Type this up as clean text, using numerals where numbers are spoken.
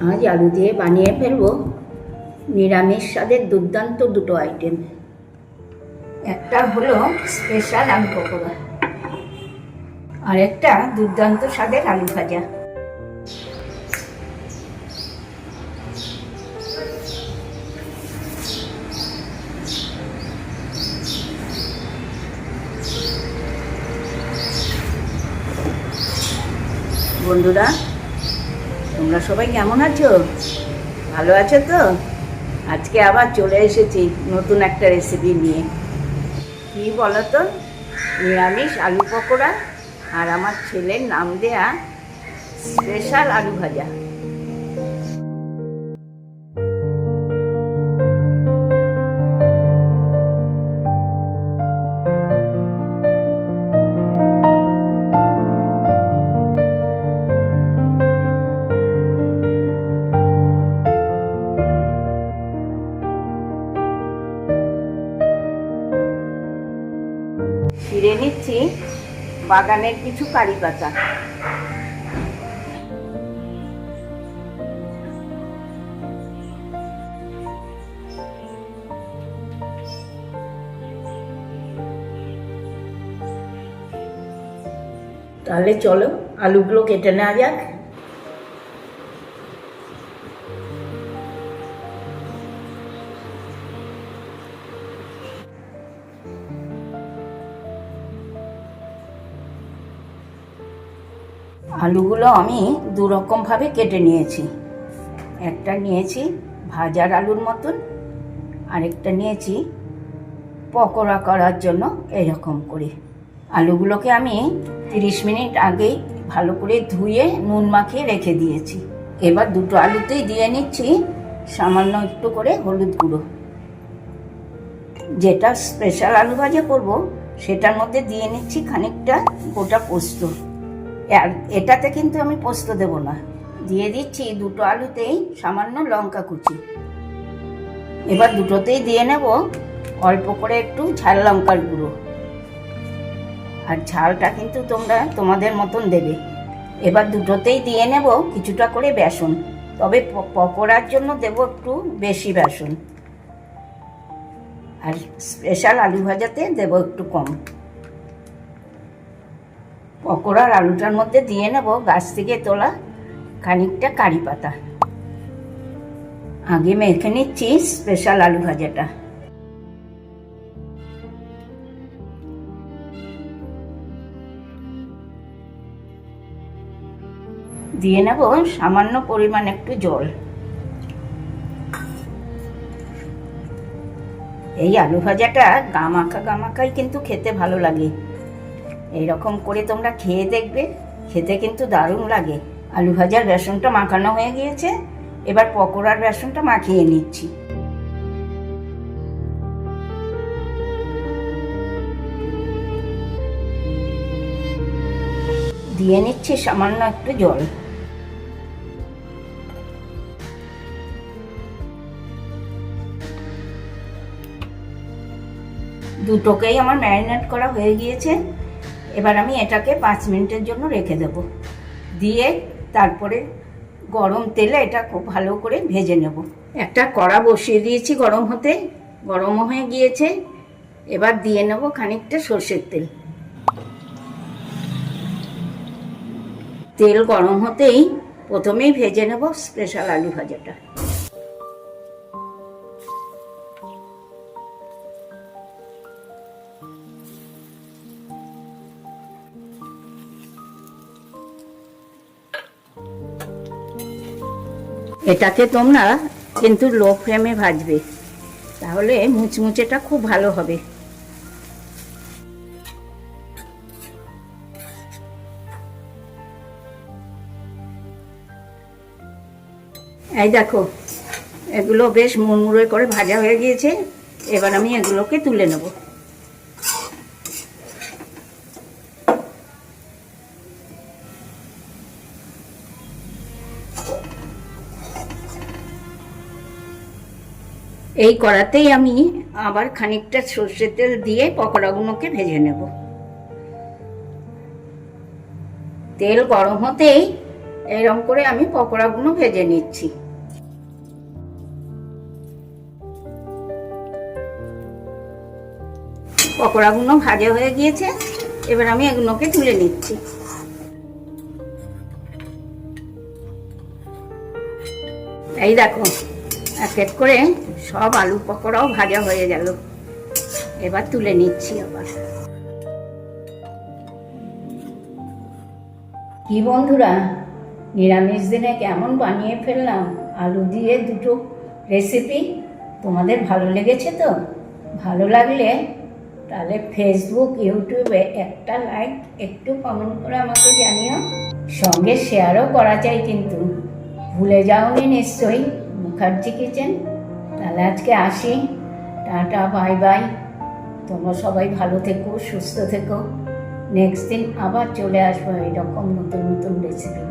আজ আলু দিয়ে বানিয়ে ফেলবো নিরামিষ স্বাদের দুর্দান্ত দুটো আইটেম। একটা হলো স্পেশাল আলু পকোড়া, আর একটা দুর্দান্ত স্বাদের আলু ভাজা। বন্ধুরা, তোমরা সবাই কেমন আছো? ভালো আছো তো? আজকে আবার চলে এসেছি নতুন একটা রেসিপি নিয়ে। কি বলো তো, নিরামিষ আলু পকোড়া আর আমার ছেলের নাম দেয়া স্পেশাল আলু ভাজা। ছিঁড়ে নিচ্ছি বাগানের কিছু কারি পাতা। তাহলে চলো আলুগুলো কেটে নেওয়া যাক। আলুগুলো আমি দু রকমভাবে কেটে নিয়েছি। একটা নিয়েছি ভাজার আলুর মতন, আরেকটা নিয়েছি পকোড়া করার জন্য এরকম করে। আলুগুলোকে আমি 30 মিনিট আগেই ভালো করে ধুয়ে নুন মাখিয়ে রেখে দিয়েছি। এবার দুটো আলুতেই দিয়ে নিচ্ছি সামান্য একটু করে হলুদ গুঁড়ো। যেটা স্পেশাল আলু ভাজা করবো সেটার মধ্যে দিয়ে নিচ্ছি খানিকটা গোটা পোস্ত। আর এটাতে কিন্তু আমি পোস্ত দেব না। দিয়ে দিচ্ছি দুটো আলুতেই সামান্য লঙ্কা কুচি। এবার দুটোতেই দিয়ে নেব অল্প করে একটু ঝাল লঙ্কার গুঁড়ো। আর ঝালটা কিন্তু তোমরা তোমাদের মতন দেবে। এবার দুটোতেই দিয়ে নেব কিছুটা করে বেসন, তবে পকোড়ার জন্য দেব একটু বেশি বেসন, আর স্পেশাল আলু ভাজাতে দেব একটু কম। পকোড়ার আলুটার মধ্যে দিয়ে নেব গাছ থেকে তোলা খানিকটা কারি পাতা। আগে মেখে নিচ্ছি স্পেশাল আলু ভাজাটা। দিয়ে নেব সামান্য পরিমাণ একটু জল। এই আলু ভাজাটা গামাখাই কিন্তু খেতে ভালো লাগে। এইরকম করে তোমরা খেয়ে দেখবে, খেতে কিন্তু দারুণ লাগে। আলু ভাজার বেসনটা মাখানো হয়ে গিয়েছে, এবার পকোড়ার বেসনটা মাখিয়ে নিচ্ছি। দিয়ে নিচ্ছি সামান্য একটু জল। দুটোকেই আমার ম্যারিনেট করা হয়ে গিয়েছে। এবার আমি এটাকে 5 মিনিটের জন্য রেখে দেব। দিয়ে তারপরে গরম তেলে এটা খুব ভালো করে ভেজে নেব। একটা কড়া বসিয়ে দিয়েছি গরম হতে, গরম হয়ে গিয়েছে। এবার দিয়ে নেব খানিকটা সর্ষের তেল। তেল গরম হতেই প্রথমেই ভেজে নেব স্পেশাল আলু ভাজাটা। এটাকে তোমরা কিন্তু লো ফ্লেমে ভাজবে, তাহলে মুচমুচেটা খুব ভালো হবে। এই দেখো, এগুলো বেশ মুড়মুড়ে করে ভাজা হয়ে গিয়েছে। এবার আমি এগুলোকে তুলে নেব। এই কড়াতেই আমি আবার খানিকটা সর্ষের তেল দিয়ে পকোড়াগুলোকে ভেজে নেব। তেল গরম হতেই এইরকম করে আমি পকোড়াগুলো ভেজে নিচ্ছি। পকোড়াগুলো ভাজা হয়ে গিয়েছে, এবার আমি এগুলোকে তুলে নিচ্ছি। এই দেখো, এক এক করে সব আলু পকোড়াও ভাজা হয়ে গেল। এবার তুলে নিচ্ছি আবার। কি বন্ধুরা, নিরামিষ দিনে কেমন বানিয়ে ফেললাম আলু দিয়ে দুটো রেসিপি। তোমাদের ভালো লেগেছে তো? ভালো লাগলে তাহলে ফেসবুক, ইউটিউবে একটা লাইক, একটু কমেন্ট করে আমাকে জানিও। সঙ্গে শেয়ারও করা চাই কিন্তু, ভুলে যাওনি নিশ্চয়ই। মুখার্জি কিচেন। তাহলে আজকে আসি, টাটা, বাই বাই। তোমরা সবাই ভালো থেকো, সুস্থ থেকো। নেক্সট দিন আবার চলে আসবো এরকম নতুন নতুন রেসিপি।